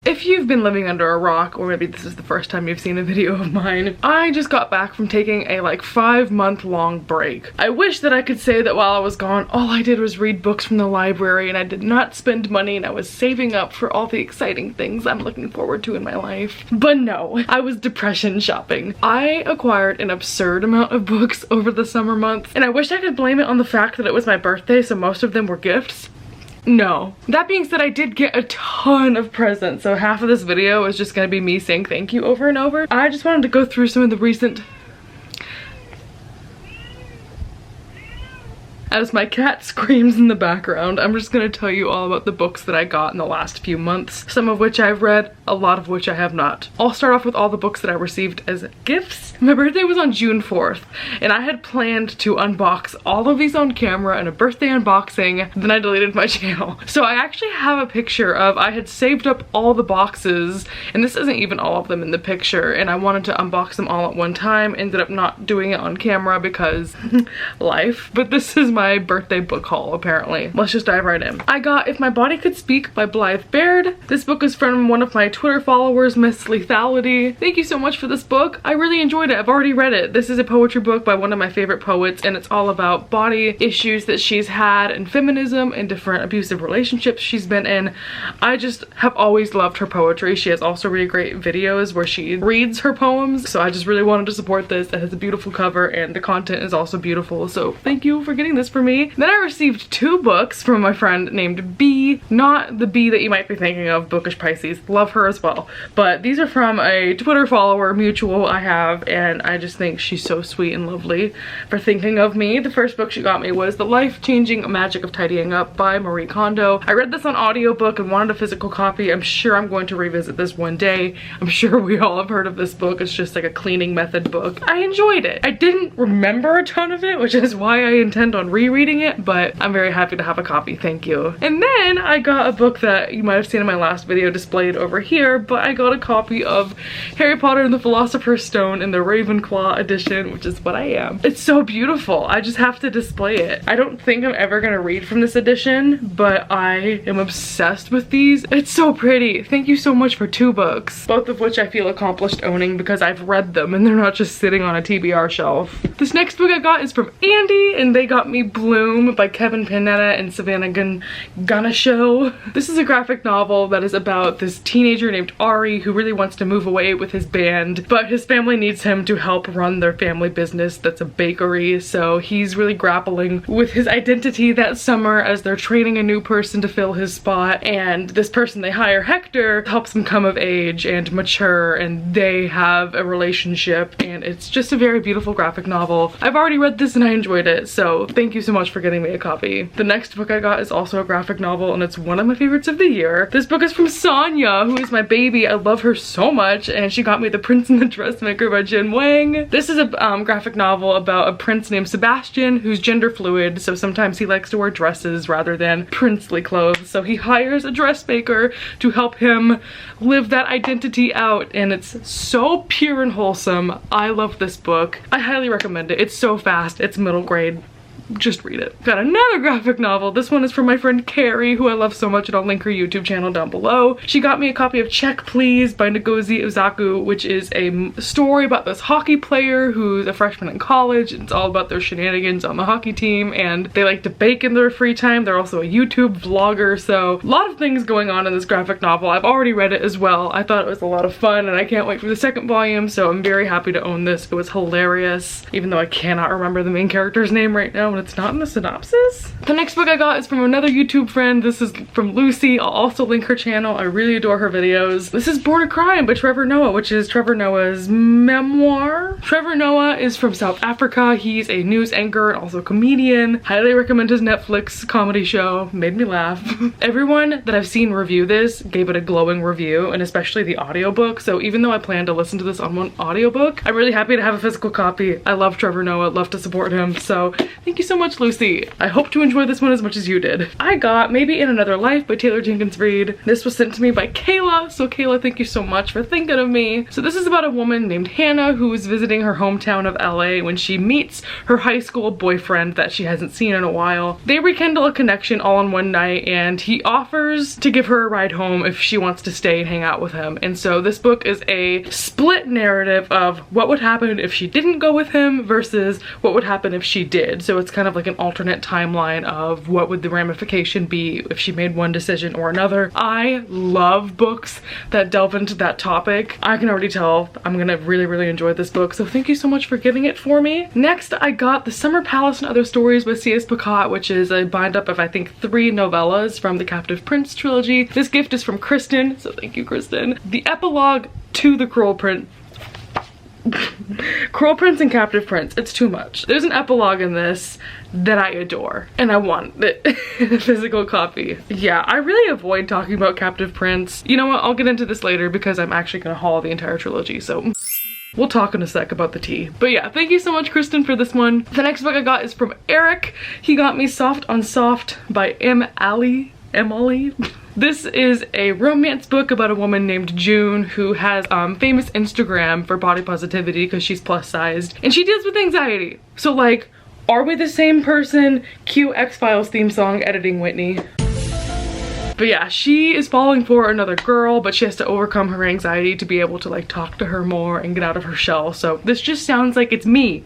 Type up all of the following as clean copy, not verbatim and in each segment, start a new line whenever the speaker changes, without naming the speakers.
If you've been living under a rock, or maybe this is the first time you've seen a video of mine, I just got back from taking a like 5-month-long break. I wish that I could say that while I was gone, all I did was read books from the library and I did not spend money and I was saving up for all the exciting things I'm looking forward to in my life. But no, I was depression shopping. I acquired an absurd amount of books over the summer months, and I wish I could blame it on the fact that it was my birthday, so most of them were gifts. No. That being said, I did get a ton of presents, so half of this video is just gonna be me saying thank you over and over. I just wanted to go through some of the recent... As my cat screams in the background, I'm just gonna tell you all about the books that I got in the last few months, some of which I've read, a lot of which I have not. I'll start off with all the books that I received as gifts. My birthday was on June 4th, and I had planned to unbox all of these on camera in a birthday unboxing, then I deleted my channel. So I actually have a picture of, I had saved up all the boxes, and this isn't even all of them in the picture, and I wanted to unbox them all at one time, ended up not doing it on camera because life. But this is my birthday book haul, apparently. Let's just dive right in. I got If My Body Could Speak by Blythe Baird. This book is from one of my Twitter followers, Miss Lethality. Thank you so much for this book. I really enjoyed it. I've already read it. This is a poetry book by one of my favorite poets, and it's all about body issues that she's had and feminism and different abusive relationships she's been in. I just have always loved her poetry. She has also really great videos where she reads her poems, so I just really wanted to support this. It has a beautiful cover and the content is also beautiful, so thank you for getting this for me. Then I received 2 books from my friend named B, not the B that you might be thinking of, Bookish Pisces. Love her as well, but these are from a Twitter follower mutual I have, and I just think she's so sweet and lovely for thinking of me. The first book she got me was The Life-Changing Magic of Tidying Up by Marie Kondo. I read this on audiobook and wanted a physical copy. I'm sure I'm going to revisit this one day. I'm sure we all have heard of this book. It's just like a cleaning method book. I enjoyed it. I didn't remember a ton of it, which is why I intend on rereading it, but I'm very happy to have a copy. Thank you. And then I got a book that you might have seen in my last video displayed over here, but I got a copy of Harry Potter and the Philosopher's Stone in the Ravenclaw edition, which is what I am. It's so beautiful. I just have to display it. I don't think I'm ever gonna read from this edition, but I am obsessed with these. It's so pretty. Thank you so much for 2 books, both of which I feel accomplished owning because I've read them and they're not just sitting on a TBR shelf. This next book I got is from Andy, and they got me Bloom by Kevin Panetta and Savannah Ganesho. This is a graphic novel that is about this teenager named Ari who really wants to move away with his band, but his family needs him to help run their family business that's a bakery, so he's really grappling with his identity that summer as they're training a new person to fill his spot, and this person they hire, Hector, helps him come of age and mature, and they have a relationship, and it's just a very beautiful graphic novel. I've already read this and I enjoyed it, so thank you so much for getting me a copy. The next book I got is also a graphic novel, and it's one of my favorites of the year. This book is from Sonia, who is my baby. I love her so much, and she got me The Prince and the Dressmaker by Jin Wang. This is a graphic novel about a prince named Sebastian who's gender fluid, so sometimes he likes to wear dresses rather than princely clothes, so he hires a dressmaker to help him live that identity out, and it's so pure and wholesome. I love this book. I highly recommend it. It's so fast. It's middle grade. Just read it. Got another graphic novel. This one is from my friend Carrie, who I love so much, and I'll link her YouTube channel down below. She got me a copy of Check Please by Ngozi Uzaku, which is a story about this hockey player who's a freshman in college. It's all about their shenanigans on the hockey team, and they like to bake in their free time. They're also a YouTube vlogger, so a lot of things going on in this graphic novel. I've already read it as well. I thought it was a lot of fun, and I can't wait for the 2nd volume, so I'm very happy to own this. It was hilarious, even though I cannot remember the main character's name right now. It's not in the synopsis. The next book I got is from another YouTube friend. This is from Lucy. I'll also link her channel. I really adore her videos. This is Born a Crime by Trevor Noah, which is Trevor Noah's memoir. Trevor Noah is from South Africa. He's a news anchor and also a comedian. Highly recommend his Netflix comedy show. Made me laugh. Everyone that I've seen review this gave it a glowing review, and especially the audiobook. So even though I plan to listen to this on one audiobook, I'm really happy to have a physical copy. I love Trevor Noah, love to support him. So thank you so much, Lucy. I hope to enjoy this one as much as you did. I got Maybe in Another Life by Taylor Jenkins Reid. This was sent to me by Kayla, so Kayla, thank you so much for thinking of me. So this is about a woman named Hannah who is visiting her hometown of LA when she meets her high school boyfriend that she hasn't seen in a while. They rekindle a connection all in one night, and he offers to give her a ride home if she wants to stay and hang out with him. And so this book is a split narrative of what would happen if she didn't go with him versus what would happen if she did. So it's kind of like an alternate timeline of what would the ramification be if she made one decision or another. I love books that delve into that topic. I can already tell I'm gonna really enjoy this book, so thank you so much for getting it for me. Next, I got The Summer Palace and Other Stories by C.S. Pacat, which is a bind-up of I think 3 novellas from the Captive Prince trilogy. This gift is from Kristen, so thank you, Kristen. The epilogue to the Cruel Prince and Captive Prince, it's too much. There's an epilogue in this that I adore, and I want it in a physical copy. Yeah, I really avoid talking about Captive Prince. You know what, I'll get into this later because I'm actually gonna haul the entire trilogy, so we'll talk in a sec about the tea. But yeah, thank you so much, Kristen, for this one. The next book I got is from Eric. He got me Soft on Soft by Emilia. This is a romance book about a woman named June who has famous Instagram for body positivity because she's plus sized, and she deals with anxiety. So like, are we the same person? Cue X-Files theme song editing Whitney. But yeah, she is falling for another girl, but she has to overcome her anxiety to be able to like talk to her more and get out of her shell. So this just sounds like it's me.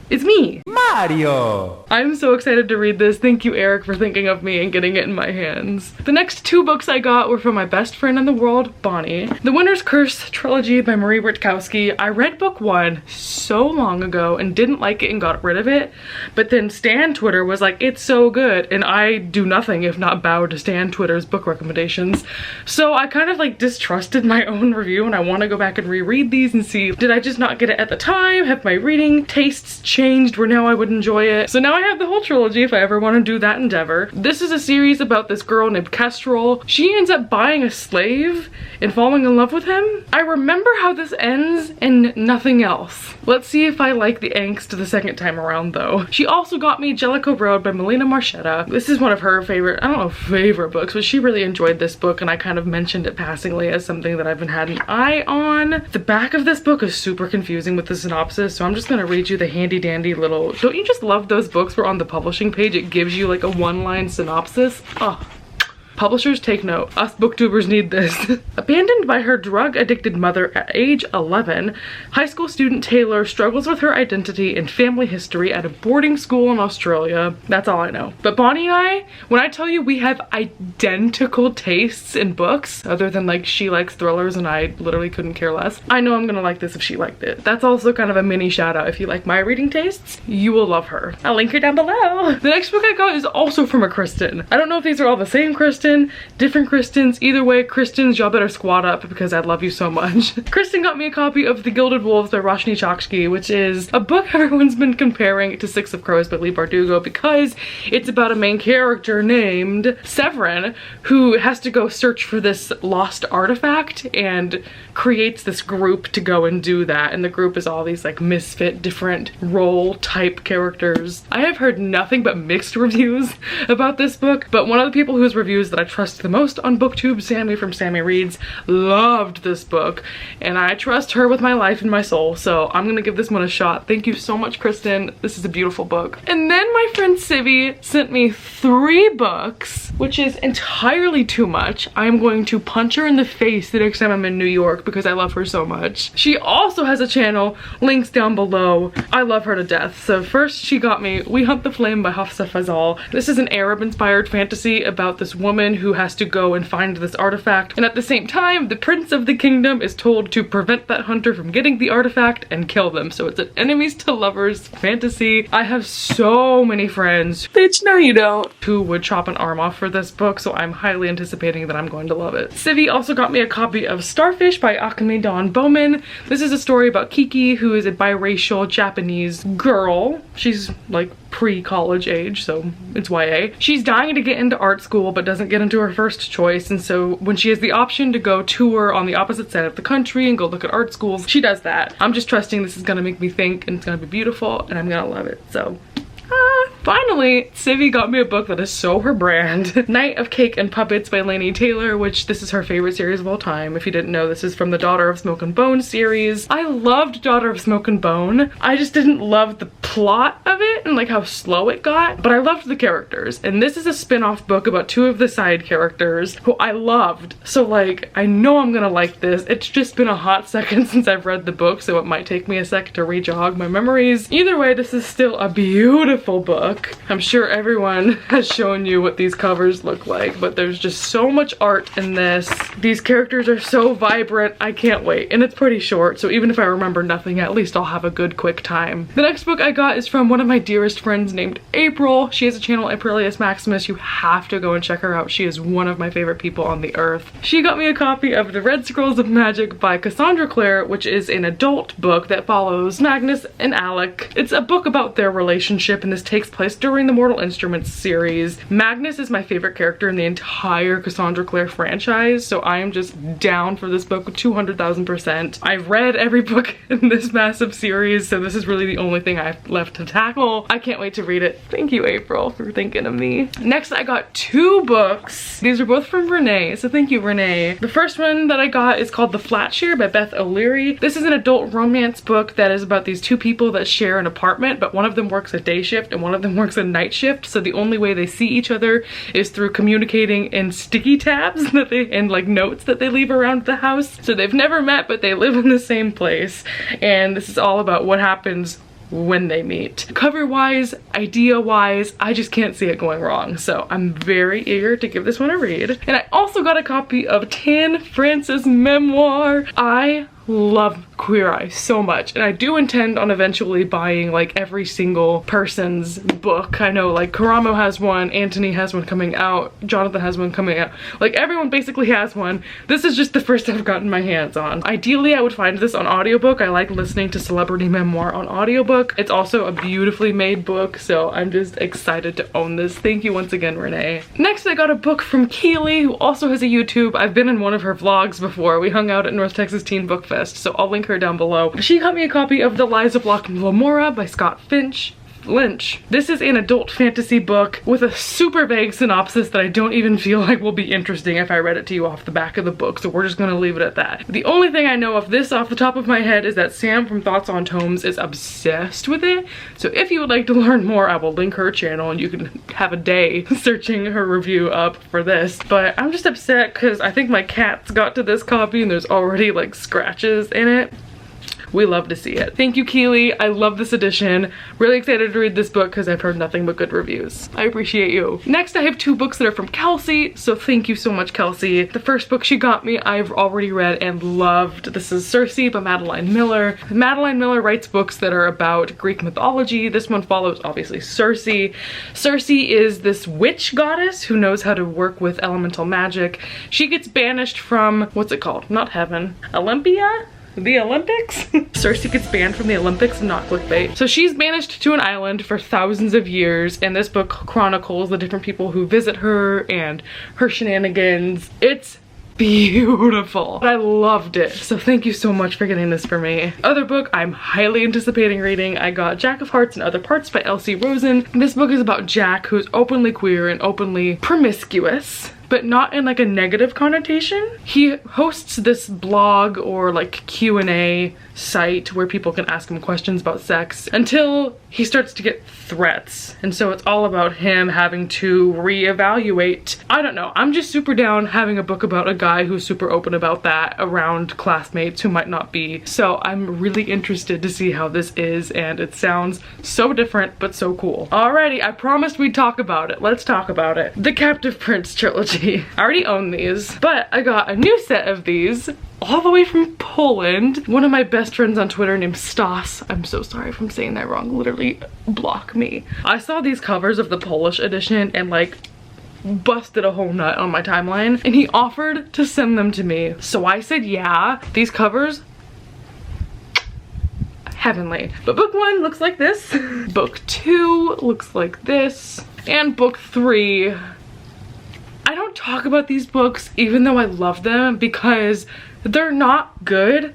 It's me, Mario. I'm so excited to read this. Thank you, Eric, for thinking of me and getting it in my hands. The next 2 books I got were from my best friend in the world, Bonnie. The Winter's Curse trilogy by Marie Rutkowski. I read book 1 so long ago and didn't like it and got rid of it, but then Stan Twitter was like, it's so good, and I do nothing if not bow to Stan Twitter's book recommendations. So I kind of like distrusted my own review, and I want to go back and reread these and see, did I just not get it at the time? Have my reading tastes changed where now I would enjoy it? So now I have the whole trilogy if I ever want to do that endeavor. This is a series about this girl named Kestrel. She ends up buying a slave and falling in love with him. I remember how this ends and nothing else. Let's see if I like the angst the second time around though. She also got me Jellicoe Road by Melina Marchetta. This is one of her favorite, I don't know, favorite books, but she really enjoyed this book, and I kind of mentioned it passingly as something that I've been had an eye on. The back of this book is super confusing with the synopsis, so I'm just gonna read you the handy dandy little, don't you just love those books where on the publishing page it gives you like a 1-line synopsis? Oh. Publishers, take note. Us booktubers need this. Abandoned by her drug-addicted mother at age 11, high school student Taylor struggles with her identity and family history at a boarding school in Australia. That's all I know. But Bonnie and I, when I tell you we have identical tastes in books, other than like she likes thrillers and I literally couldn't care less, I know I'm gonna like this if she liked it. That's also kind of a mini shout out. If you like my reading tastes, you will love her. I'll link her down below. The next book I got is also from a Kristen. I don't know if these are all the same Kristen, different Kristens. Either way, Kristens, y'all better squat up because I love you so much. Kristen got me a copy of The Gilded Wolves by Roshni Chokshi, which is a book everyone's been comparing to Six of Crows by Leigh Bardugo because it's about a main character named Severin who has to go search for this lost artifact and creates this group to go and do that, and the group is all these like misfit different role type characters. I have heard nothing but mixed reviews about this book, but one of the people whose reviews that I trust the most on BookTube, Sammy from Sammy Reads, loved this book, and I trust her with my life and my soul, so I'm gonna give this one a shot. Thank you so much, Kristen. This is a beautiful book. And then my friend Civi sent me 3 books, which is entirely too much. I am going to punch her in the face the next time I'm in New York because I love her so much. She also has a channel, links down below. I love her to death. So first she got me We Hunt the Flame by Hafsa Fazal. This is an Arab-inspired fantasy about this woman who has to go and find this artifact, and at the same time the prince of the kingdom is told to prevent that hunter from getting the artifact and kill them. So it's an enemies to lovers fantasy. I have so many friends, bitch no you don't, who would chop an arm off for this book, so I'm highly anticipating that I'm going to love it. Civi also got me a copy of Starfish by Akemi Dawn Bowman. This is a story about Kiki, who is a biracial Japanese girl. She's like pre-college age, so it's YA. She's dying to get into art school but doesn't get into her first choice, and so when she has the option to go tour on the opposite side of the country and go look at art schools, she does that. I'm just trusting this is gonna make me think, and it's gonna be beautiful, and I'm gonna love it, so Finally, Civvy got me a book that is so her brand. Night of Cake and Puppets by Laini Taylor, which this is her favorite series of all time. If you didn't know, this is from the Daughter of Smoke and Bone series. I loved Daughter of Smoke and Bone. I just didn't love the plot of it and like how slow it got, but I loved the characters. And this is a spin-off book about two of the side characters who I loved. So like, I know I'm gonna like this. It's just been a hot second since I've read the book, so it might take me a sec to re-jog my memories. Either way, this is still a beautiful book. I'm sure everyone has shown you what these covers look like, but there's just so much art in this. These characters are so vibrant. I can't wait. And it's pretty short, so even if I remember nothing, at least I'll have a good quick time. The next book I got is from one of my dearest friends named April. She has a channel, Aprilius Maximus. You have to go and check her out. She is one of my favorite people on the earth. She got me a copy of The Red Scrolls of Magic by Cassandra Clare, which is an adult book that follows Magnus and Alec. It's a book about their relationship, and this takes place during the Mortal Instruments series. Magnus is my favorite character in the entire Cassandra Clare franchise, so I am just down for this book 200,000%. I've read every book in this massive series, so this is really the only thing I've left to tackle. I can't wait to read it. Thank you, April, for thinking of me. Next, I got two books. These are both from Renee, so thank you, Renee. The first one that I got is called The Flat Share by Beth O'Leary. This is an adult romance book that is about these two people that share an apartment, but one of them works a day shift and one of them works a night shift, so the only way they see each other is through communicating in sticky tabs that they and like notes that they leave around the house. So they've never met, but they live in the same place, and this is all about what happens when they meet. Cover-wise, idea-wise, I just can't see it going wrong, so I'm very eager to give this one a read. And I also got a copy of Tan France's memoir. I love Queer Eye so much, and I do intend on eventually buying like every single person's book. I know like Karamo has one, Anthony has one coming out, Jonathan has one coming out, like everyone basically has one. This is just the first I've gotten my hands on. Ideally I would find this on audiobook. I like listening to celebrity memoir on audiobook. It's also a beautifully made book, so I'm just excited to own this. Thank you once again, Renee. Next, I got a book from Keely, who also has a YouTube. I've been in one of her vlogs before. We hung out at North Texas Teen Book Fest, so I'll link her down below. She got me a copy of The Lies of Locke and Lamora by Scott Lynch. This is an adult fantasy book with a super vague synopsis that I don't even feel like will be interesting if I read it to you off the back of the book, so we're just gonna leave it at that. The only thing I know of this off the top of my head is that Sam from Thoughts on Tomes is obsessed with it, so if you would like to learn more, I will link her channel and you can have a day searching her review up for this. But I'm just upset because I think my cats got to this copy and there's already like scratches in it. We love to see it. Thank you, Keely. I love this edition. Really excited to read this book because I've heard nothing but good reviews. I appreciate you. Next, I have two books that are from Kelsey, so thank you so much, Kelsey. The first book she got me, I've already read and loved. This is Circe by Madeline Miller. Madeline Miller writes books that are about Greek mythology. This one follows, obviously, Circe. Circe is this witch goddess who knows how to work with elemental magic. She gets banished from, what's it called? Not heaven. Olympia? The Olympics? Circe gets banned from the Olympics, not clickbait. So she's banished to an island for thousands of years, and this book chronicles the different people who visit her and her shenanigans. It's beautiful. I loved it, so thank you so much for getting this for me. Other book I'm highly anticipating reading, I got Jack of Hearts and Other Parts by Elsie Rosen. This book is about Jack, who's openly queer and openly promiscuous, but not in like a negative connotation. He hosts this blog or like Q&A site where people can ask him questions about sex until he starts to get threats. And so it's all about him having to reevaluate. I don't know, I'm just super down having a book about a guy who's super open about that around classmates who might not be. So I'm really interested to see how this is, and it sounds so different but so cool. Alrighty, I promised we'd talk about it. Let's talk about it. The Captive Prince trilogy. I already own these, but I got a new set of these all the way from Poland. One of my best friends on Twitter named Stas, I'm so sorry if I'm saying that wrong, literally block me. I saw these covers of the Polish edition and like busted a whole nut on my timeline, and he offered to send them to me. So I said yeah. These covers, heavenly. But book one looks like this. Book two looks like this. And book three, I don't talk about these books even though I love them because they're not good,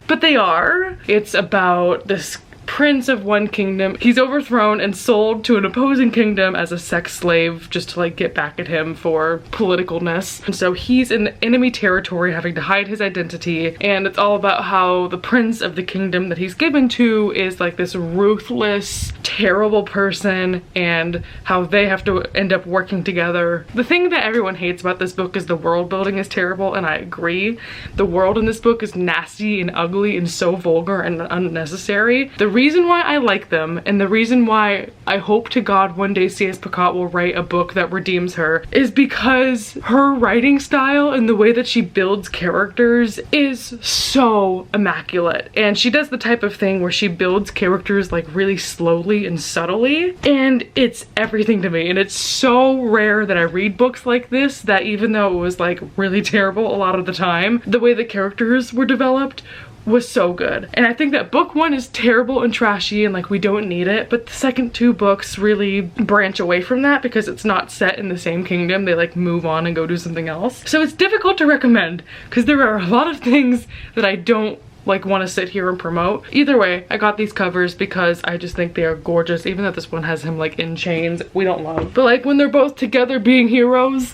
but they are. It's about this prince of one kingdom. He's overthrown and sold to an opposing kingdom as a sex slave just to like get back at him for politicalness. And so he's in enemy territory having to hide his identity, and it's all about how the prince of the kingdom that he's given to is like this ruthless, terrible person, and how they have to end up working together. The thing that everyone hates about this book is the world building is terrible, and I agree. The world in this book is nasty and ugly and so vulgar and unnecessary. The reason why I like them, and the reason why I hope to God one day C.S. Picot will write a book that redeems her, is because her writing style and the way that she builds characters is so immaculate. And she does the type of thing where she builds characters like really slowly and subtly, and it's everything to me. And it's so rare that I read books like this, that even though it was like really terrible a lot of the time, the way the characters were developed was so good. And I think that book 1 is terrible and trashy and like we don't need it, but the second 2 books really branch away from that because it's not set in the same kingdom. They like move on and go do something else. So it's difficult to recommend because there are a lot of things that I don't like want to sit here and promote. Either way, I got these covers because I just think they are gorgeous, even though this one has him like in chains. We don't love, but like when they're both together being heroes,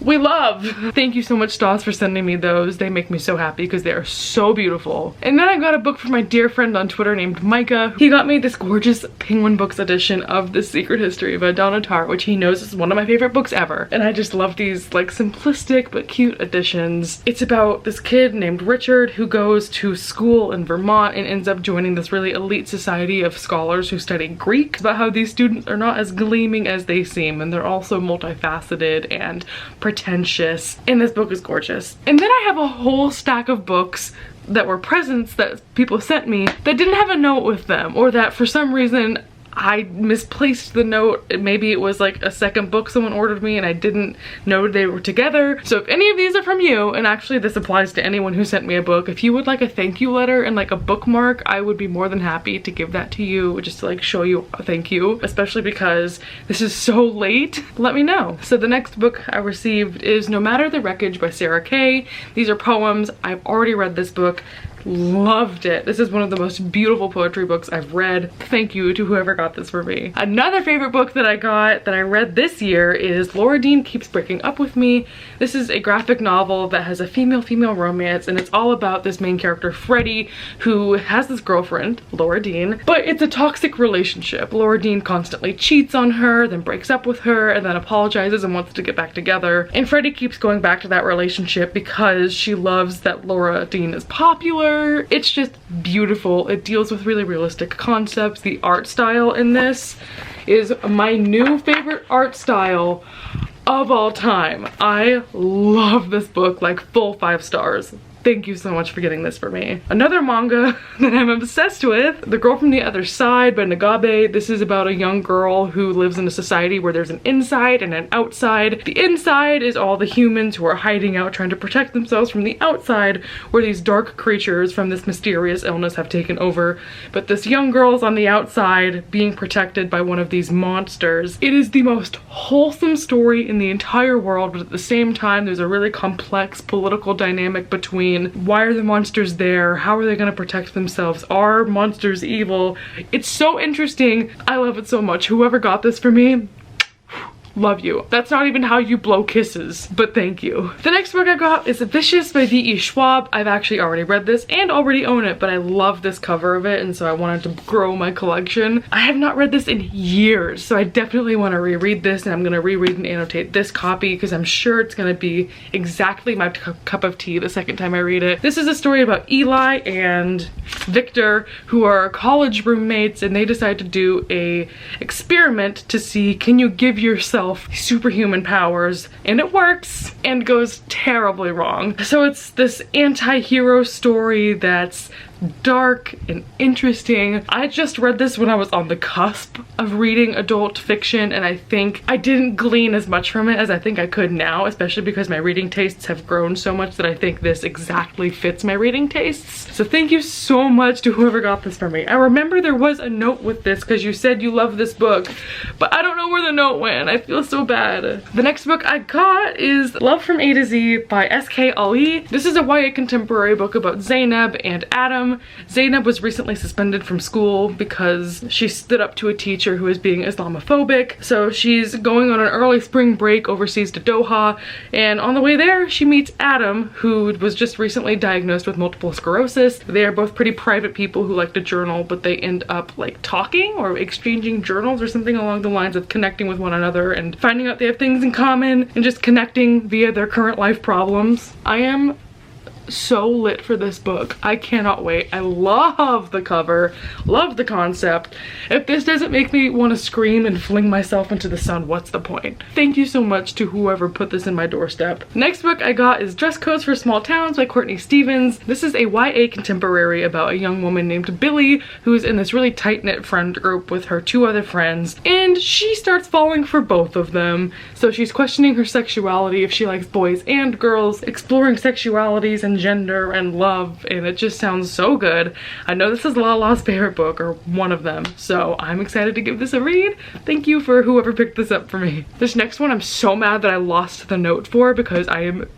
we love. Thank you so much, Stas, for sending me those. They make me so happy because they are so beautiful. And then I got a book from my dear friend on Twitter named Micah. He got me this gorgeous Penguin Books edition of The Secret History of Donna Tartt, which he knows is one of my favorite books ever. And I just love these like simplistic but cute editions. It's about this kid named Richard who goes to school in Vermont and ends up joining this really elite society of scholars who study Greek. It's about how these students are not as gleaming as they seem, and they're also multifaceted and pretentious, and this book is gorgeous. And then I have a whole stack of books that were presents that people sent me that didn't have a note with them, or that for some reason I misplaced the note. Maybe it was like a second book someone ordered me and I didn't know they were together. So if any of these are from you, and actually this applies to anyone who sent me a book, if you would like a thank you letter and like a bookmark, I would be more than happy to give that to you, just to like show you a thank you, especially because this is so late. Let me know. So the next book I received is No Matter the Wreckage by Sarah Kay. These are poems. I've already read this book. Loved it. This is one of the most beautiful poetry books I've read. Thank you to whoever got this for me. Another favorite book that I got that I read this year is Laura Dean Keeps Breaking Up With Me. This is a graphic novel that has a female-female romance, and it's all about this main character, Freddie, who has this girlfriend, Laura Dean, but it's a toxic relationship. Laura Dean constantly cheats on her, then breaks up with her, and then apologizes and wants to get back together. And Freddie keeps going back to that relationship because she loves that Laura Dean is popular. It's just beautiful. It deals with really realistic concepts. The art style in this is my new favorite art style of all time. I love this book, like full 5 stars. Thank you so much for getting this for me. Another manga that I'm obsessed with, The Girl from the Other Side by Nagabe. This is about a young girl who lives in a society where there's an inside and an outside. The inside is all the humans who are hiding out trying to protect themselves from the outside, where these dark creatures from this mysterious illness have taken over. But this young girl's on the outside being protected by one of these monsters. It is the most wholesome story in the entire world, but at the same time there's a really complex political dynamic between why are the monsters there? How are they going to protect themselves? Are monsters evil? It's so interesting. I love it so much. Whoever got this for me, love you. That's not even how you blow kisses, but thank you. The next book I got is Vicious by V.E. Schwab. I've actually already read this and already own it, but I love this cover of it, and so I wanted to grow my collection. I have not read this in years, so I definitely want to reread this, and I'm going to reread and annotate this copy because I'm sure it's going to be exactly my cup of tea the second time I read it. This is a story about Eli and Victor, who are college roommates, and they decide to do a experiment to see, can you give yourself superhuman powers? And it works, and goes terribly wrong. So it's this anti-hero story that's dark and interesting. I just read this when I was on the cusp of reading adult fiction, and I think I didn't glean as much from it as I think I could now, especially because my reading tastes have grown so much that I think this exactly fits my reading tastes. So thank you so much to whoever got this for me. I remember there was a note with this because you said you love this book, but I don't know where the note went. I feel so bad. The next book I got is Love from A to Z by S.K. Ali. This is a YA contemporary book about Zainab and Adam. Adam. Zainab was recently suspended from school because she stood up to a teacher who was being Islamophobic. So she's going on an early spring break overseas to Doha, and on the way there she meets Adam, who was just recently diagnosed with multiple sclerosis. They are both pretty private people who like to journal, but they end up like talking or exchanging journals or something along the lines of connecting with one another and finding out they have things in common and just connecting via their current life problems. I am so lit for this book. I cannot wait. I love the cover, love the concept. If this doesn't make me want to scream and fling myself into the sun, what's the point? Thank you so much to whoever put this in my doorstep. Next book I got is Dress Codes for Small Towns by Courtney Stevens. This is a YA contemporary about a young woman named Billy who's in this really tight-knit friend group with her 2 other friends, and she starts falling for both of them. So she's questioning her sexuality, if she likes boys and girls, exploring sexualities and gender and love, and it just sounds so good. I know this is Lala's favorite book, or one of them, so I'm excited to give this a read. Thank you for whoever picked this up for me. This next one I'm so mad that I lost the note for, because I am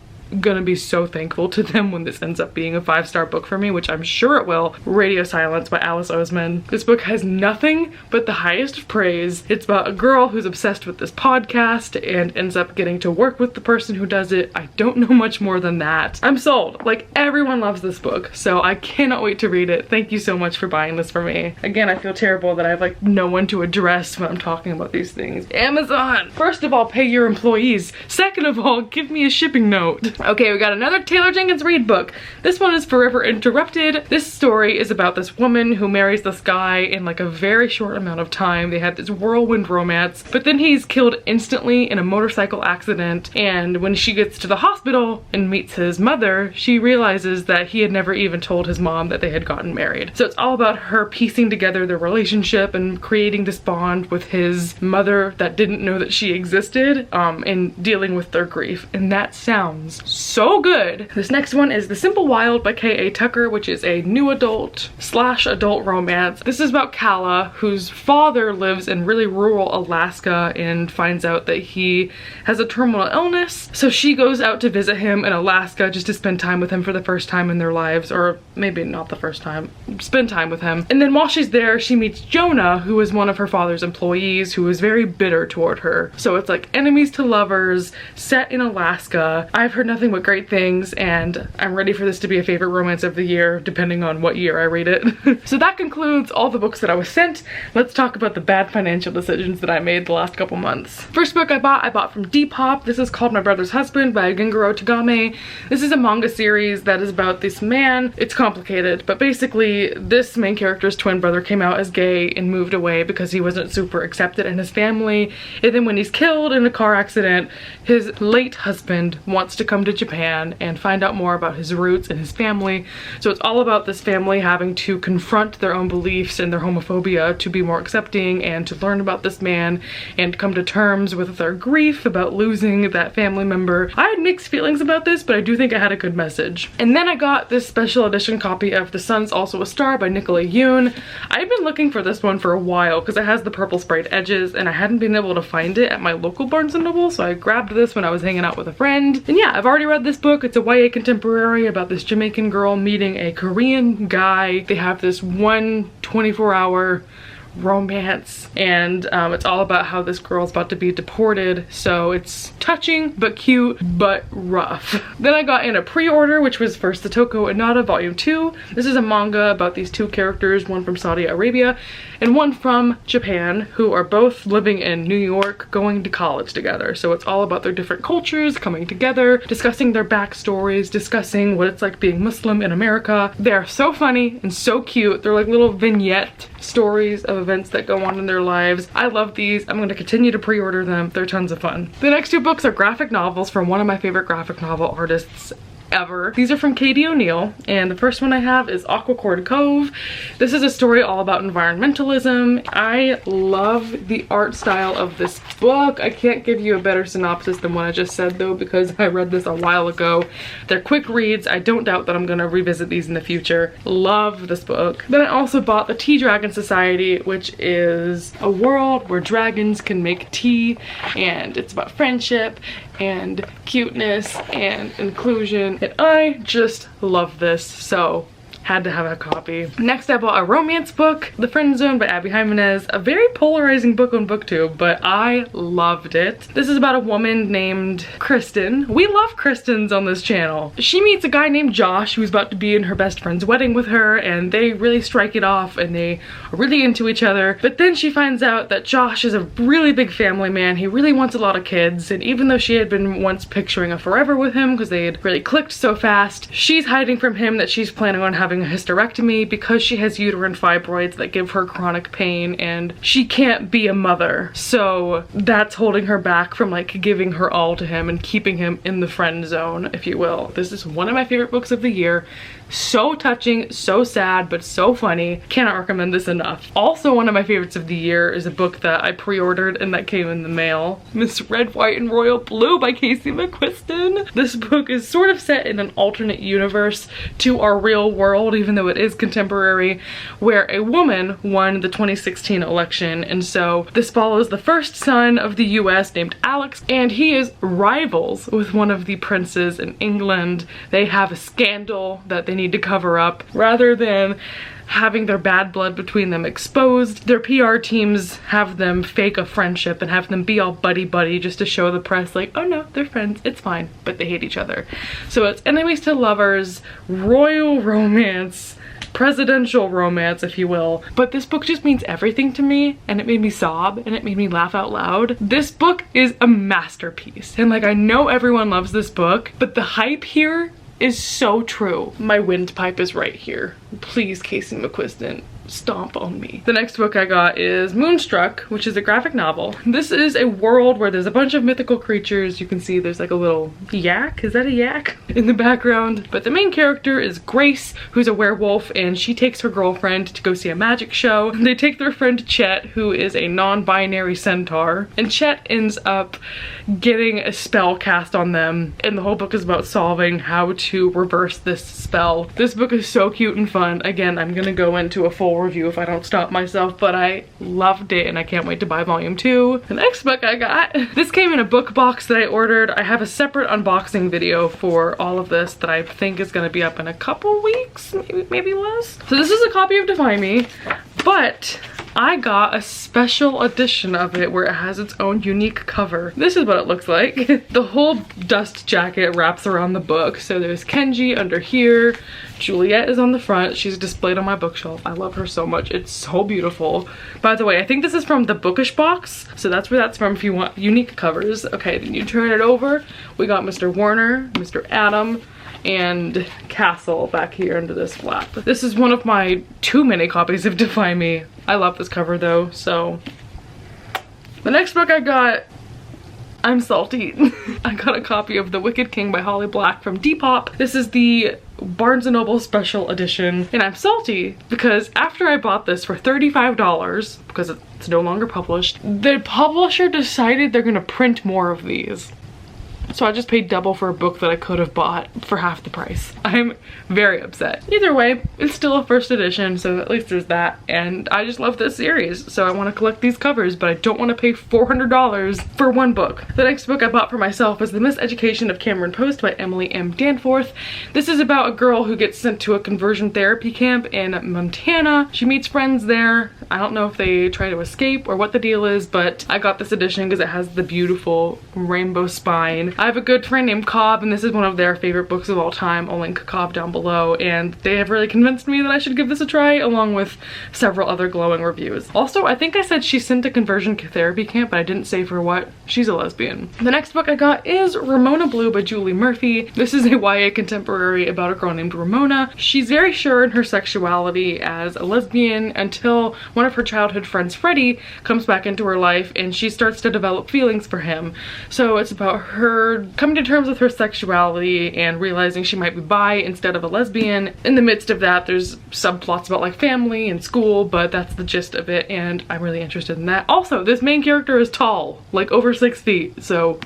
gonna be so thankful to them when this ends up being a 5-star book for me, which I'm sure it will. Radio Silence by Alice Oseman. This book has nothing but the highest of praise. It's about a girl who's obsessed with this podcast and ends up getting to work with the person who does it. I don't know much more than that. I'm sold. Like, everyone loves this book, so I cannot wait to read it. Thank you so much for buying this for me. Again, I feel terrible that I have like no one to address when I'm talking about these things. Amazon! First of all, pay your employees. Second of all, give me a shipping note. Okay, we got another Taylor Jenkins Reid book. This one is Forever Interrupted. This story is about this woman who marries this guy in like a very short amount of time. They had this whirlwind romance, but then he's killed instantly in a motorcycle accident, and when she gets to the hospital and meets his mother, she realizes that he had never even told his mom that they had gotten married. So it's all about her piecing together their relationship and creating this bond with his mother that didn't know that she existed, and dealing with their grief, and that sounds so good. This next one is The Simple Wild by K.A. Tucker, which is a new adult / adult romance. This is about Kala, whose father lives in really rural Alaska and finds out that he has a terminal illness. So she goes out to visit him in Alaska just to spend time with him for the first time in their lives, or maybe not the first time, spend time with him. And then while she's there, she meets Jonah, who is one of her father's employees, who is very bitter toward her. So it's like enemies to lovers, set in Alaska. I've heard nothing but great things, and I'm ready for this to be a favorite romance of the year, depending on what year I read it. So that concludes all the books that I was sent. Let's talk about the bad financial decisions that I made the last couple months. First book I bought from Depop. This is called My Brother's Husband by Gengaro Tagame. This is a manga series that is about this man. It's complicated, but basically this main character's twin brother came out as gay and moved away because he wasn't super accepted in his family, and then when he's killed in a car accident, his late husband wants to come to Japan and find out more about his roots and his family. So it's all about this family having to confront their own beliefs and their homophobia to be more accepting, and to learn about this man and come to terms with their grief about losing that family member. I had mixed feelings about this, but I do think it had a good message. And then I got this special edition copy of The Sun's Also a Star by Nicola Yoon. I've been looking for this one for a while because it has the purple sprayed edges, and I hadn't been able to find it at my local Barnes & Noble, so I grabbed this when I was hanging out with a friend. And yeah, I've already read this book. It's a YA contemporary about this Jamaican girl meeting a Korean guy. They have this one 24-hour romance, and it's all about how this girl's about to be deported, so it's touching but cute but rough. Then I got in a pre-order, which was for Otoko Inada Volume 2. This is a manga about these 2 characters, one from Saudi Arabia and one from Japan, who are both living in New York going to college together. So it's all about their different cultures coming together, discussing their backstories, discussing what it's like being Muslim in America. They're so funny and so cute. They're like little vignette stories of events that go on in their lives. I love these. I'm going to continue to pre-order them. They're tons of fun. The next 2 books are graphic novels from one of my favorite graphic novel artists ever. These are from Katy ONeil, and the first one I have is Aquacord Cove. This is a story all about environmentalism. I love the art style of this book. I can't give you a better synopsis than what I just said though, because I read this a while ago. They're quick reads. I don't doubt that I'm gonna revisit these in the future. Love this book. Then I also bought The Tea Dragon Society, which is a world where dragons can make tea, and it's about friendship and cuteness and inclusion, and I just love this. So Had to have a copy. Next, I bought a romance book, The Friendzone by Abby Jimenez. A very polarizing book on BookTube, but I loved it. This is about a woman named Kristen. We love Kristens on this channel. She meets a guy named Josh who's about to be in her best friend's wedding with her, and they really strike it off and they are really into each other. But then she finds out that Josh is a really big family man. He really wants a lot of kids, and even though she had been once picturing a forever with him because they had really clicked so fast, she's hiding from him that she's planning on having a hysterectomy because she has uterine fibroids that give her chronic pain and she can't be a mother. So that's holding her back from like giving her all to him and keeping him in the friend zone, if you will. This is one of my favorite books of the year. So touching, so sad, but so funny. Cannot recommend this enough. Also, one of my favorites of the year is a book that I pre-ordered and that came in the mail. Miss Red, White, and Royal Blue by Casey McQuiston. This book is sort of set in an alternate universe to our real world, even though it is contemporary, where a woman won the 2016 election. And so this follows the first son of the US named Alex, and he is rivals with one of the princes in England. They have a scandal that they need to cover up. Rather than having their bad blood between them exposed, their PR teams have them fake a friendship and have them be all buddy-buddy just to show the press like, oh no, they're friends, it's fine, but they hate each other. So it's enemies to lovers, royal romance, presidential romance, if you will. But this book just means everything to me, and it made me sob and it made me laugh out loud. This book is a masterpiece, and like I know everyone loves this book, but the hype here is so true. My windpipe is right here. Please, Casey McQuiston, stomp on me. The next book I got is Moonstruck, which is a graphic novel. This is a world where there's a bunch of mythical creatures. You can see there's like a little yak, is that a yak? In the background. But the main character is Grace, who's a werewolf, and she takes her girlfriend to go see a magic show. They take their friend Chet, who is a non-binary centaur, and Chet ends up getting a spell cast on them, and the whole book is about solving how to reverse this spell. This book is so cute and fun. Again, I'm gonna go into a full review if I don't stop myself, but I loved it and I can't wait to buy volume 2. The next book I got, this came in a book box that I ordered. I have a separate unboxing video for all of this that I think is gonna be up in a couple weeks, maybe less. So this is a copy of Defy Me, but I got a special edition of it where it has its own unique cover. This is what it looks like. The whole dust jacket wraps around the book. So there's Kenji under here. Juliet is on the front. She's displayed on my bookshelf. I love her so much. It's so beautiful. By the way, I think this is from the Bookish box. So that's where that's from if you want unique covers. Okay, then you turn it over. We got Mr. Warner, Mr. Adam, and Castle back here under this flap. This is one of my too many copies of Defy Me. I love this cover though, so. The next book I got, I'm salty. I got a copy of The Wicked King by Holly Black from Depop. This is the Barnes & Noble special edition, and I'm salty because after I bought this for $35, because it's no longer published, the publisher decided they're gonna print more of these. So I just paid double for a book that I could have bought for half the price. I'm very upset. Either way, it's still a first edition, so at least there's that. And I just love this series, so I want to collect these covers, but I don't want to pay $400 for one book. The next book I bought for myself was The Miseducation of Cameron Post by Emily M. Danforth. This is about a girl who gets sent to a conversion therapy camp in Montana. She meets friends there. I don't know if they try to escape or what the deal is, but I got this edition because it has the beautiful rainbow spine. I have a good friend named Cobb, and this is one of their favorite books of all time. I'll link Cobb down below, and they have really convinced me that I should give this a try, along with several other glowing reviews. Also, I think I said she sent to conversion therapy camp, but I didn't say for what. She's a lesbian. The next book I got is Ramona Blue by Julie Murphy. This is a YA contemporary about a girl named Ramona. She's very sure in her sexuality as a lesbian until one of her childhood friends, Freddie, comes back into her life and she starts to develop feelings for him. So it's about her coming to terms with her sexuality and realizing she might be bi instead of a lesbian. In the midst of that, there's subplots about like family and school, but that's the gist of it, and I'm really interested in that. Also, this main character is tall, like over 6 feet, so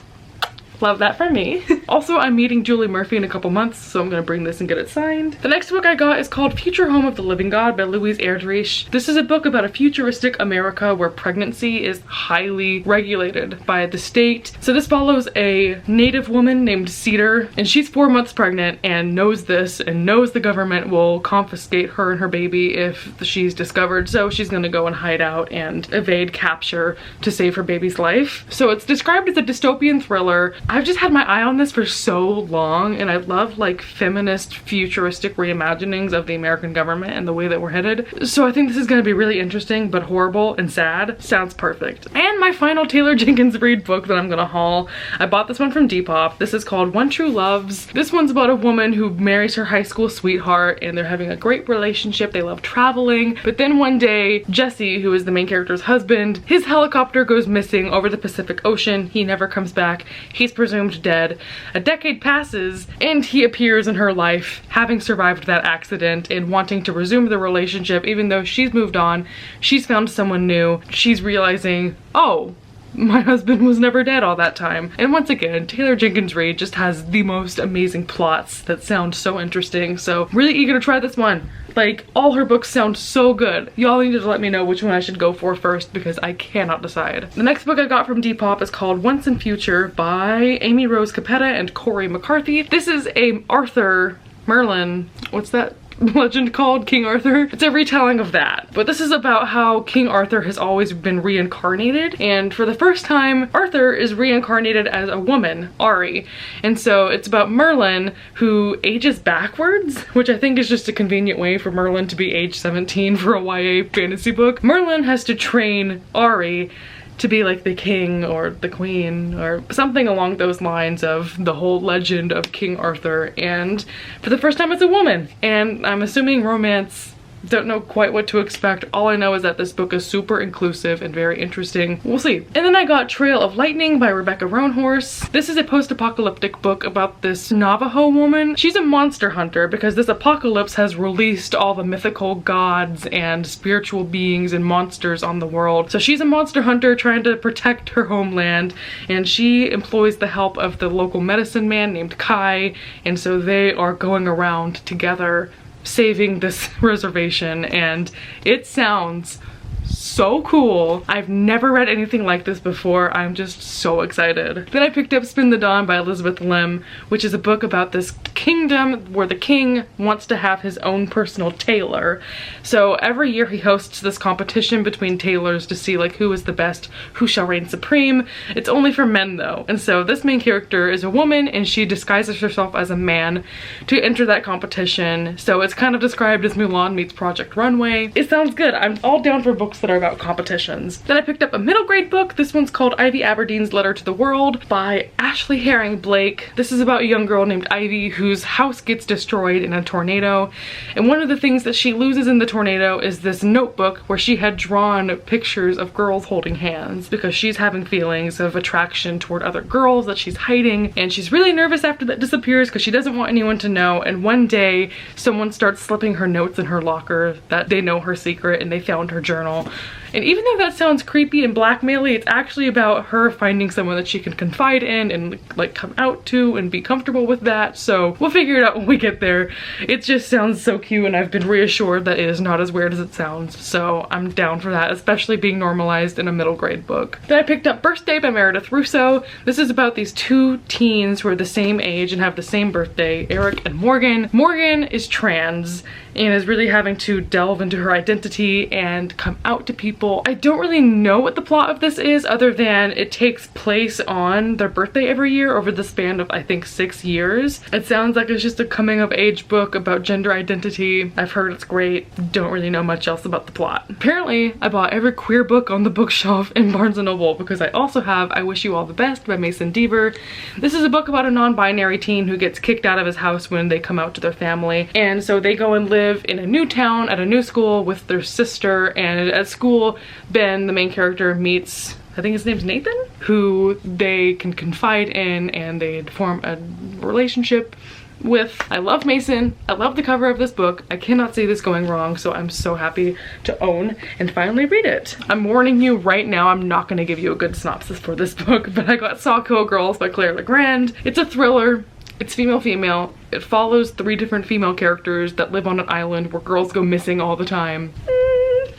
Love that for me. Also, I'm meeting Julie Murphy in a couple months, so I'm gonna bring this and get it signed. The next book I got is called Future Home of the Living God by Louise Erdrich. This is a book about a futuristic America where pregnancy is highly regulated by the state. So this follows a native woman named Cedar, and she's 4 months pregnant and knows this and knows the government will confiscate her and her baby if she's discovered. So she's gonna go and hide out and evade capture to save her baby's life. So it's described as a dystopian thriller. I've just had my eye on this for so long, and I love like feminist futuristic reimaginings of the American government and the way that we're headed. So I think this is gonna be really interesting but horrible and sad. Sounds perfect. And my final Taylor Jenkins Reid book that I'm gonna haul. I bought this one from Depop. This is called One True Loves. This one's about a woman who marries her high school sweetheart and they're having a great relationship. They love traveling, but then one day Jesse, who is the main character's husband, his helicopter goes missing over the Pacific Ocean. He never comes back. He's presumed dead. A decade passes and he appears in her life, having survived that accident and wanting to resume the relationship even though she's moved on. She's found someone new. She's realizing, oh, my husband was never dead all that time. And once again, Taylor Jenkins Reid just has the most amazing plots that sound so interesting. So really eager to try this one. Like, all her books sound so good. Y'all need to let me know which one I should go for first because I cannot decide. The next book I got from Depop is called Once and Future by Amy Rose Cappetta and Corey McCarthy. This is a Arthur Merlin, what's that legend called? King Arthur? It's a retelling of that. But this is about how King Arthur has always been reincarnated, and for the first time Arthur is reincarnated as a woman, Ari. And so it's about Merlin who ages backwards, which I think is just a convenient way for Merlin to be age 17 for a YA fantasy book. Merlin has to train Ari to be like the king or the queen or something along those lines of the whole legend of King Arthur, and for the first time it's a woman, and I'm assuming romance. Don't know quite what to expect. All I know is that this book is super inclusive and very interesting. We'll see. And then I got Trail of Lightning by Rebecca Roanhorse. This is a post-apocalyptic book about this Navajo woman. She's a monster hunter because this apocalypse has released all the mythical gods and spiritual beings and monsters on the world. So she's a monster hunter trying to protect her homeland, and she employs the help of the local medicine man named Kai, and so they are going around together saving this reservation, and it sounds so cool. I've never read anything like this before. I'm just so excited. Then I picked up Spin the Dawn by Elizabeth Lim, which is a book about this kingdom where the king wants to have his own personal tailor. So every year he hosts this competition between tailors to see like who is the best, who shall reign supreme. It's only for men though. And so this main character is a woman and she disguises herself as a man to enter that competition. So it's kind of described as Mulan meets Project Runway. It sounds good. I'm all down for books that are about competitions. Then I picked up a middle grade book. This one's called Ivy Aberdeen's Letter to the World by Ashley Herring Blake. This is about a young girl named Ivy whose house gets destroyed in a tornado, and one of the things that she loses in the tornado is this notebook where she had drawn pictures of girls holding hands because she's having feelings of attraction toward other girls that she's hiding, and she's really nervous after that disappears because she doesn't want anyone to know. And one day someone starts slipping her notes in her locker that they know her secret and they found her journal. And even though that sounds creepy and blackmaily, it's actually about her finding someone that she can confide in and like come out to and be comfortable with that. So we'll figure it out when we get there. It just sounds so cute, and I've been reassured that it is not as weird as it sounds. So I'm down for that, especially being normalized in a middle grade book. Then I picked up Birthday by Meredith Russo. This is about these two teens who are the same age and have the same birthday, Eric and Morgan. Morgan is trans and is really having to delve into her identity and come out to people. I don't really know what the plot of this is other than it takes place on their birthday every year over the span of I think 6 years. It sounds like it's just a coming of age book about gender identity. I've heard it's great. Don't really know much else about the plot. Apparently I bought every queer book on the bookshelf in Barnes & Noble because I also have I Wish You All the Best by Mason Deaver. This is a book about a non-binary teen who gets kicked out of his house when they come out to their family, and so they go and live in a new town at a new school with their sister. And at school, Ben, the main character, meets, I think his name's Nathan, who they can confide in and they form a relationship. with I love Mason, I love the cover of this book, I cannot see this going wrong, so I'm so happy to own and finally read it. I'm warning you right now, I'm not going to give you a good synopsis for this book, but I got Saco Girls by Claire Legrand. It's a thriller. It's female. It follows 3 different female characters that live on an island where girls go missing all the time.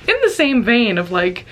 In the same vein of like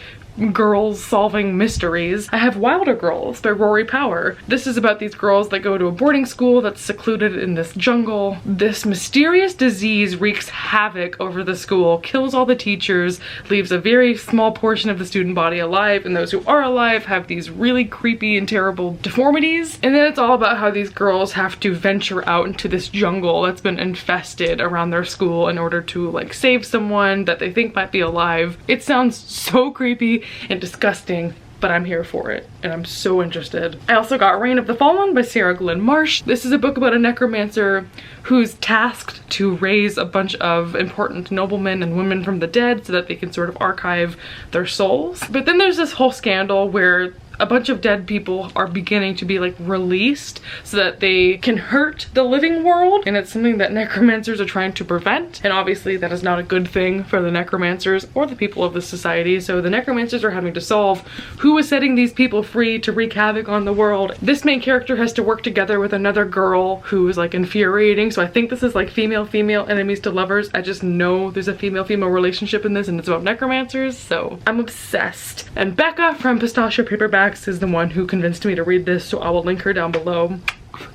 girls solving mysteries, I have Wilder Girls by Rory Power. This is about these girls that go to a boarding school that's secluded in this jungle. This mysterious disease wreaks havoc over the school, kills all the teachers, leaves a very small portion of the student body alive, and those who are alive have these really creepy and terrible deformities. And then it's all about how these girls have to venture out into this jungle that's been infested around their school in order to like save someone that they think might be alive. It sounds so creepy and disgusting, but I'm here for it and I'm so interested. I also got Reign of the Fallen by Sarah Glenn Marsh. This is a book about a necromancer who's tasked to raise a bunch of important noblemen and women from the dead so that they can sort of archive their souls. But then there's this whole scandal where a bunch of dead people are beginning to be like released so that they can hurt the living world, and it's something that necromancers are trying to prevent, and obviously that is not a good thing for the necromancers or the people of the society. So the necromancers are having to solve who is setting these people free to wreak havoc on the world. This main character has to work together with another girl who is like infuriating, so I think this is like female enemies to lovers. I just know there's a female relationship in this and it's about necromancers, so I'm obsessed. And Becca from Pistachio Paperbacks is the one who convinced me to read this, so I will link her down below.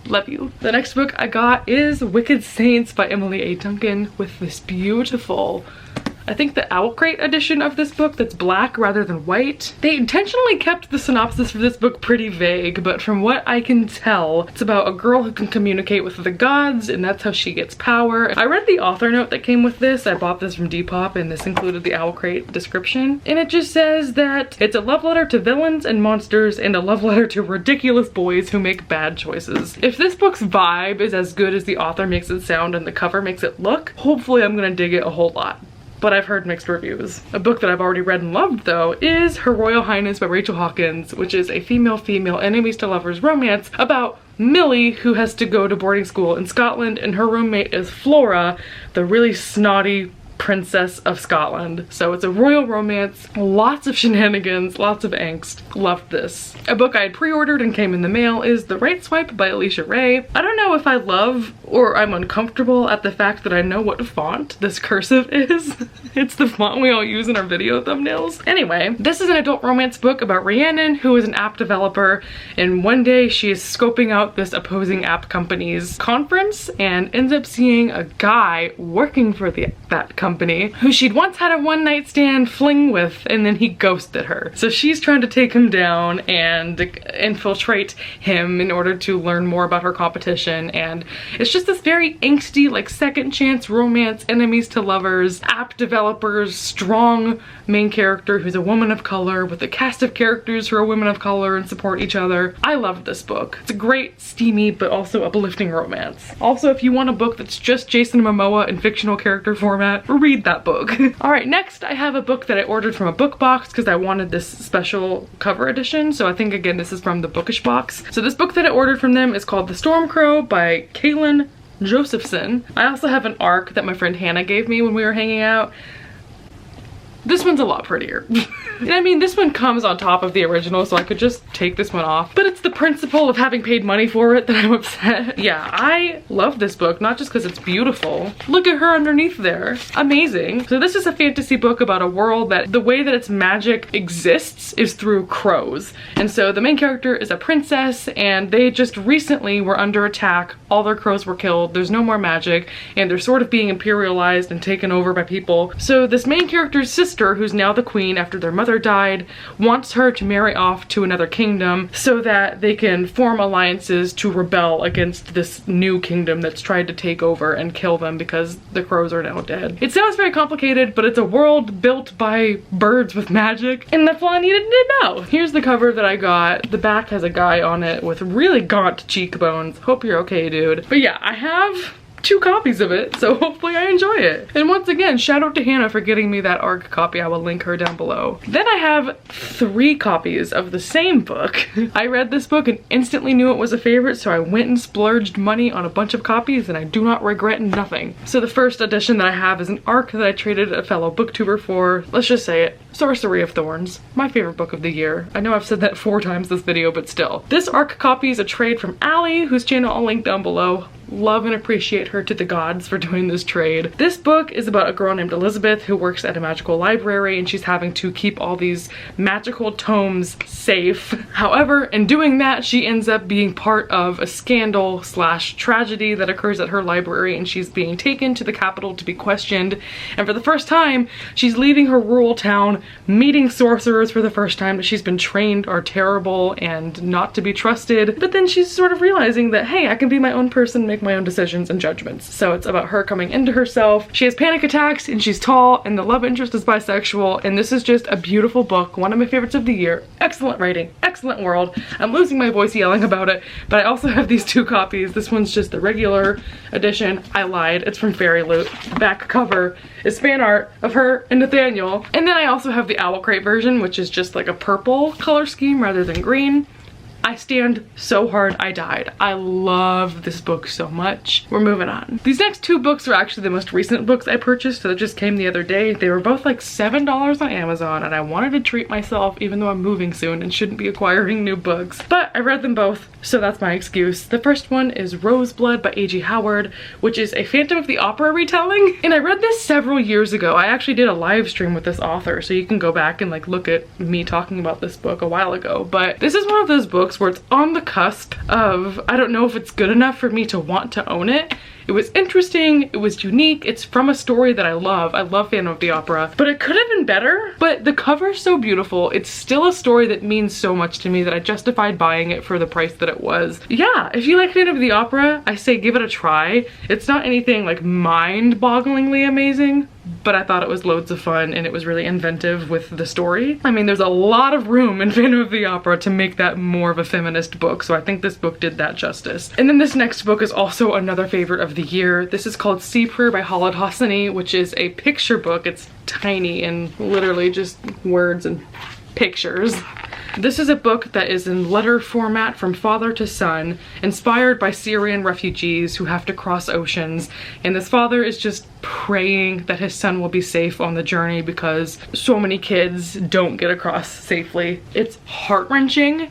Love you. The next book I got is Wicked Saints by Emilia A. Duncan with this beautiful, I think the Owl Crate edition of this book that's black rather than white. They intentionally kept the synopsis for this book pretty vague, but from what I can tell, it's about a girl who can communicate with the gods, and that's how she gets power. I read the author note that came with this. I bought this from Depop, and this included the Owl Crate description. And it just says that it's a love letter to villains and monsters and a love letter to ridiculous boys who make bad choices. If this book's vibe is as good as the author makes it sound and the cover makes it look, hopefully I'm gonna dig it a whole lot. But I've heard mixed reviews. A book that I've already read and loved though is Her Royal Highness by Rachel Hawkins, which is a female enemies to lovers romance about Millie, who has to go to boarding school in Scotland, and her roommate is Flora, the really snotty princess of Scotland. So it's a royal romance, lots of shenanigans, lots of angst. Loved this. A book I had pre-ordered and came in the mail is The Right Swipe by Alicia Ray. I don't know if I love or I'm uncomfortable at the fact that I know what font this cursive is. It's the font we all use in our video thumbnails. Anyway, this is an adult romance book about Rhiannon, who is an app developer, and one day she is scoping out this opposing app company's conference and ends up seeing a guy working for that company who she'd once had a one-night stand fling with, and then he ghosted her. So she's trying to take him down and infiltrate him in order to learn more about her competition, and it's just this very angsty, like, second chance romance, enemies to lovers, app developers, strong main character who's a woman of color with a cast of characters who are women of color and support each other. I loved this book. It's a great, steamy, but also uplifting romance. Also, if you want a book that's just Jason Momoa in fictional character format, read that book. All right, next I have a book that I ordered from a book box because I wanted this special cover edition. So I think, again, this is from the Bookish box. So this book that I ordered from them is called The Stormcrow by Caitlin Josephson. I also have an ARC that my friend Hannah gave me when we were hanging out. This one's a lot prettier. I mean, this one comes on top of the original, so I could just take this one off. But it's the principle of having paid money for it that I'm upset. Yeah, I love this book, not just because it's beautiful. Look at her underneath there. Amazing. So this is a fantasy book about a world that the way that its magic exists is through crows. And so the main character is a princess, and they just recently were under attack. All their crows were killed. There's no more magic, and they're sort of being imperialized and taken over by people. So this main character's sister, who's now the queen after their mother died, wants her to marry off to another kingdom so that they can form alliances to rebel against this new kingdom that's tried to take over and kill them because the crows are now dead. It sounds very complicated, but it's a world built by birds with magic, and that's all I needed to know. Here's the cover that I got. The back has a guy on it with really gaunt cheekbones. Hope you're okay, dude. But yeah, I have 2 copies of it, so hopefully I enjoy it. And once again, shout out to Hannah for getting me that ARC copy. I will link her down below. Then I have 3 copies of the same book. I read this book and instantly knew it was a favorite, so I went and splurged money on a bunch of copies, and I do not regret nothing. So the first edition that I have is an ARC that I traded a fellow booktuber for. Let's just say it. Sorcery of Thorns, my favorite book of the year. I know I've said that 4 times this video, but still. This ARC copy is a trade from Allie, whose channel I'll link down below. Love and appreciate her to the gods for doing this trade. This book is about a girl named Elizabeth who works at a magical library, and she's having to keep all these magical tomes safe. However, in doing that, she ends up being part of a scandal slash tragedy that occurs at her library, and she's being taken to the capital to be questioned. And for the first time, she's leaving her rural town, meeting sorcerers for the first time that she's been trained are terrible and not to be trusted. But then she's sort of realizing that, hey, I can be my own person, make my own decisions and judgments. So it's about her coming into herself. She has panic attacks and she's tall, and the love interest is bisexual, and this is just a beautiful book, one of my favorites of the year. Excellent writing, excellent world. I'm losing my voice yelling about it, but I also have these 2 copies. This one's just the regular edition. I lied, it's from Fairy Loot. Back cover is fan art of her and Nathaniel. And then I also have the Owl Crate version, which is just like a purple color scheme rather than green. I stand so hard I died. I love this book so much. We're moving on. These next 2 books are actually the most recent books I purchased that just came the other day. They were both like $7 on Amazon, and I wanted to treat myself even though I'm moving soon and shouldn't be acquiring new books. But I read them both, so that's my excuse. The first one is Roseblood by A.G. Howard, which is a Phantom of the Opera retelling. And I read this several years ago. I actually did a live stream with this author, so you can go back and like look at me talking about this book a while ago. But this is one of those books where it's on the cusp of, I don't know if it's good enough for me to want to own it. It was interesting, it was unique, it's from a story that I love. I love Phantom of the Opera, but it could have been better. But the cover's so beautiful. It's still a story that means so much to me that I justified buying it for the price that it was. Yeah, if you like Phantom of the Opera, I say give it a try. It's not anything like mind-bogglingly amazing, but I thought it was loads of fun and it was really inventive with the story. I mean, there's a lot of room in Phantom of the Opera to make that more of a feminist book, so I think this book did that justice. And then this next book is also another favorite of the year. This is called Sea Prayer by Khaled Hosseini, which is a picture book. It's tiny and literally just words and pictures. This is a book that is in letter format from father to son, inspired by Syrian refugees who have to cross oceans, and this father is just praying that his son will be safe on the journey because so many kids don't get across safely. It's heart-wrenching,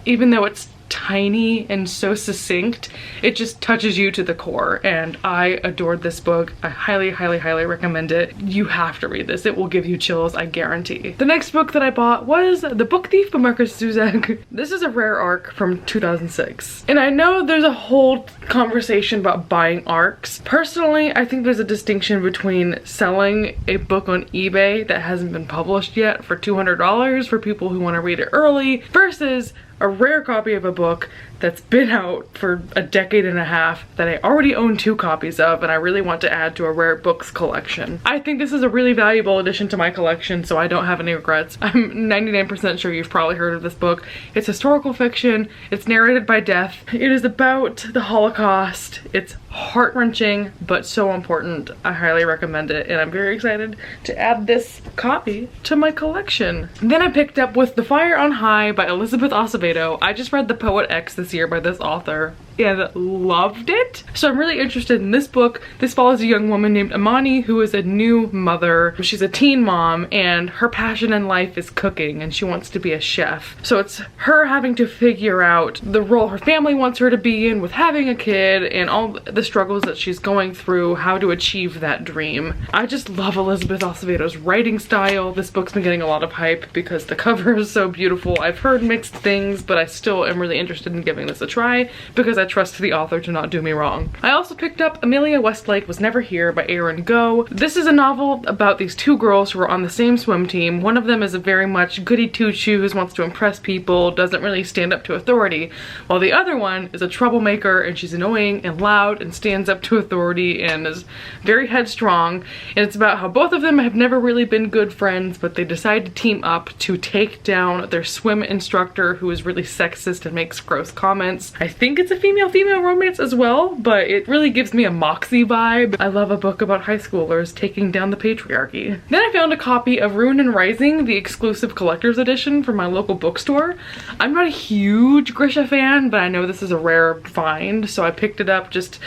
even though it's tiny and so succinct. It just touches you to the core, and I adored this book. I highly, highly, highly recommend it. You have to read this. It will give you chills, I guarantee. The next book that I bought was The Book Thief by Marcus Zuzak. This is a rare ARC from 2006. And I know there's a whole conversation about buying ARCs. Personally, I think there's a distinction between selling a book on eBay that hasn't been published yet for $200 for people who want to read it early versus a rare copy of a book that's been out for a decade and a half that I already own 2 copies of, and I really want to add to a rare books collection. I think this is a really valuable addition to my collection, so I don't have any regrets. I'm 99% sure you've probably heard of this book. It's historical fiction. It's narrated by Death. It is about the Holocaust. It's heart-wrenching, but so important. I highly recommend it, and I'm very excited to add this copy to my collection. Then I picked up With the Fire on High by Elizabeth Acevedo. I just read The Poet X this year by this author and loved it. So I'm really interested in this book. This follows a young woman named Imani who is a new mother. She's a teen mom, and her passion in life is cooking, and she wants to be a chef. So it's her having to figure out the role her family wants her to be in with having a kid and all the struggles that she's going through, how to achieve that dream. I just love Elizabeth Acevedo's writing style. This book's been getting a lot of hype because the cover is so beautiful. I've heard mixed things, but I still am really interested in giving this a try because I trust the author to not do me wrong. I also picked up Emilia Westlake Was Never Here by Erin Go. This is a novel about these 2 girls who are on the same swim team. One of them is a very much goody two-shoes, wants to impress people, doesn't really stand up to authority, while the other one is a troublemaker, and she's annoying and loud and stands up to authority and is very headstrong. And it's about how both of them have never really been good friends, but they decide to team up to take down their swim instructor who is really sexist and makes gross comments. I think it's a female female romance as well, but it really gives me a Moxie vibe. I love a book about high schoolers taking down the patriarchy. Then I found a copy of Rune Rising, the exclusive collector's edition from my local bookstore. I'm not a huge Grisha fan, but I know this is a rare find, so I picked it up just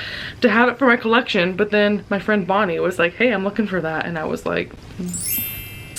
to have it for my collection. But then my friend Bonnie was like, hey, I'm looking for that, and I was like,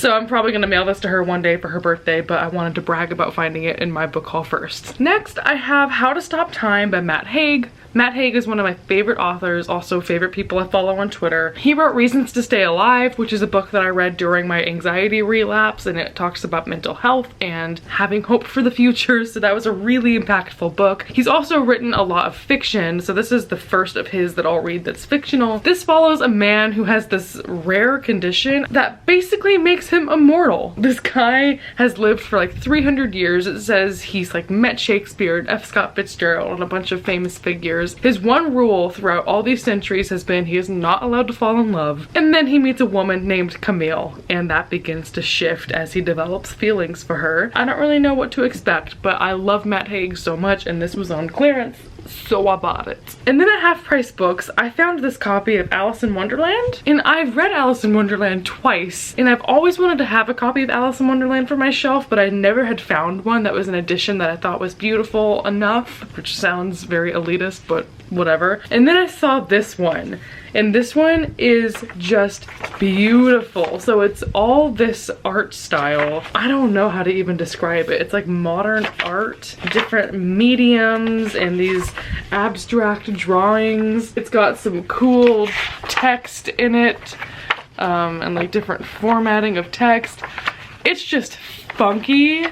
So I'm probably gonna mail this to her one day for her birthday, but I wanted to brag about finding it in my book haul first. Next, I have How to Stop Time by Matt Haig. Matt Haig is one of my favorite authors, also favorite people I follow on Twitter. He wrote Reasons to Stay Alive, which is a book that I read during my anxiety relapse, and it talks about mental health and having hope for the future, so that was a really impactful book. He's also written a lot of fiction, so this is the first of his that I'll read that's fictional. This follows a man who has this rare condition that basically makes him immortal. This guy has lived for like 300 years. It says he's like met Shakespeare and F. Scott Fitzgerald and a bunch of famous figures. His one rule throughout all these centuries has been he is not allowed to fall in love. And then he meets a woman named Camille, and that begins to shift as he develops feelings for her. I don't really know what to expect, but I love Matt Haig so much, and this was on clearance, so I bought it. And then at Half Price Books, I found this copy of Alice in Wonderland, and I've read Alice in Wonderland twice, and I've always wanted to have a copy of Alice in Wonderland for my shelf, but I never had found one that was an edition that I thought was beautiful enough, which sounds very elitist, but whatever. And then I saw this one, and this one is just beautiful. So it's all this art style. I don't know how to even describe it. It's like modern art, different mediums, and these abstract drawings. It's got some cool text in it, and like different formatting of text. It's just funky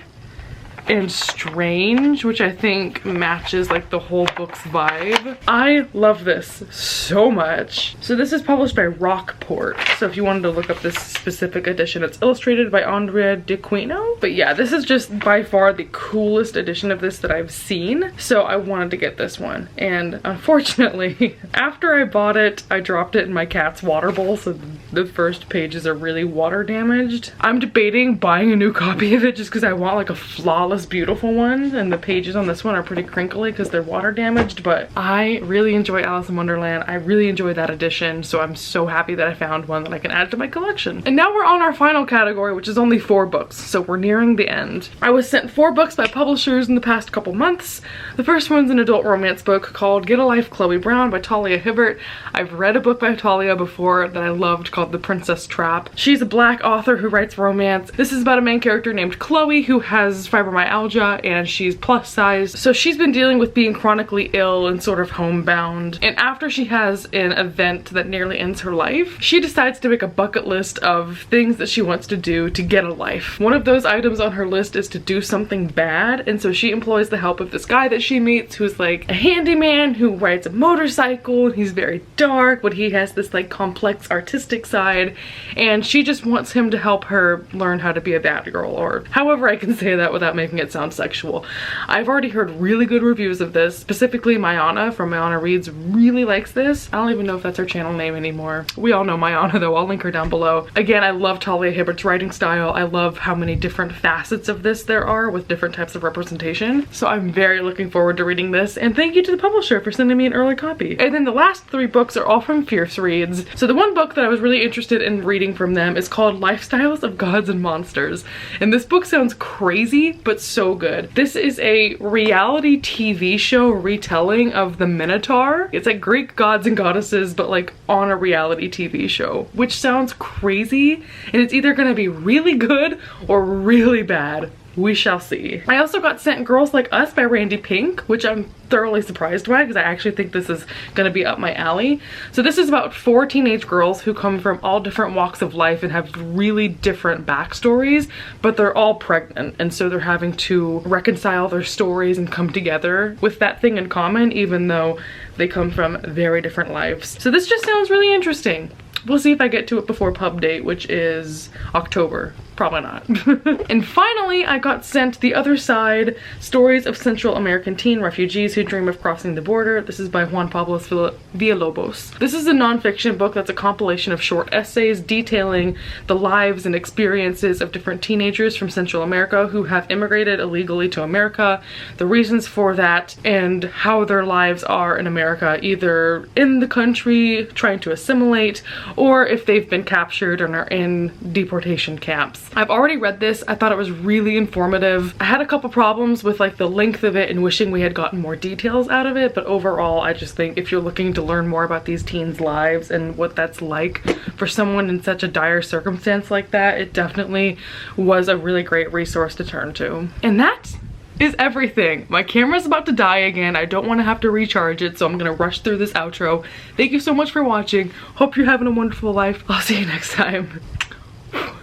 and strange, which I think matches like the whole book's vibe. I love this so much. So this is published by Rockport. So if you wanted to look up this specific edition, it's illustrated by Andrea DiQuino. But yeah, this is just by far the coolest edition of this that I've seen. So I wanted to get this one. And unfortunately, after I bought it, I dropped it in my cat's water bowl. So the first pages are really water damaged. I'm debating buying a new copy of it just because I want like a flawless beautiful one, and the pages on this one are pretty crinkly because they're water damaged. But I really enjoy Alice in Wonderland. I really enjoy that edition, so I'm so happy that I found one that I can add to my collection. And now we're on our final category, which is only 4 books, so we're nearing the end. I was sent 4 books by publishers in the past couple months. The first one's an adult romance book called Get a Life, Chloe Brown by Talia Hibbert. I've read a book by Talia before that I loved called The Princess Trap. She's a Black author who writes romance. This is about a main character named Chloe who has fibromyalgia, and she's plus size, so she's been dealing with being chronically ill and sort of homebound. And after she has an event that nearly ends her life, she decides to make a bucket list of things that she wants to do to get a life. One of those items on her list is to do something bad, and so she employs the help of this guy that she meets who's like a handyman who rides a motorcycle, and he's very dark, but he has this like complex artistic side, and she just wants him to help her learn how to be a bad girl, or however I can say that without making it sound sexual. I've already heard really good reviews of this. Specifically, Mayana from Mayana Reads really likes this. I don't even know if that's her channel name anymore. We all know Mayana though. I'll link her down below. Again, I love Talia Hibbert's writing style. I love how many different facets of this there are with different types of representation. So I'm very looking forward to reading this, and thank you to the publisher for sending me an early copy. And then the last 3 books are all from Fierce Reads. So the one book that I was really interested in reading from them is called Lifestyles of Gods and Monsters. And this book sounds crazy, but so good. This is a reality TV show retelling of the Minotaur. It's like Greek gods and goddesses, but like on a reality TV show, which sounds crazy, and it's either gonna be really good or really bad. We shall see. I also got sent Girls Like Us by Randy Pink, which I'm thoroughly surprised by because I actually think this is gonna be up my alley. So this is about 4 teenage girls who come from all different walks of life and have really different backstories, but they're all pregnant, and so they're having to reconcile their stories and come together with that thing in common, even though they come from very different lives. So this just sounds really interesting. We'll see if I get to it before pub date, which is October. Probably not. And finally, I got sent The Other Side, Stories of Central American Teen Refugees Who Dream of Crossing the Border. This is by Juan Pablo Villalobos. This is a nonfiction book that's a compilation of short essays detailing the lives and experiences of different teenagers from Central America who have immigrated illegally to America, the reasons for that, and how their lives are in America, either in the country trying to assimilate, or if they've been captured and are in deportation camps. I've already read this. I thought it was really informative. I had a couple problems with like the length of it and wishing we had gotten more details out of it, but overall I just think if you're looking to learn more about these teens' lives and what that's like for someone in such a dire circumstance like that, it definitely was a really great resource to turn to. And that is everything. My camera's about to die again. I don't want to have to recharge it, so I'm gonna rush through this outro. Thank you so much for watching. Hope you're having a wonderful life. I'll see you next time.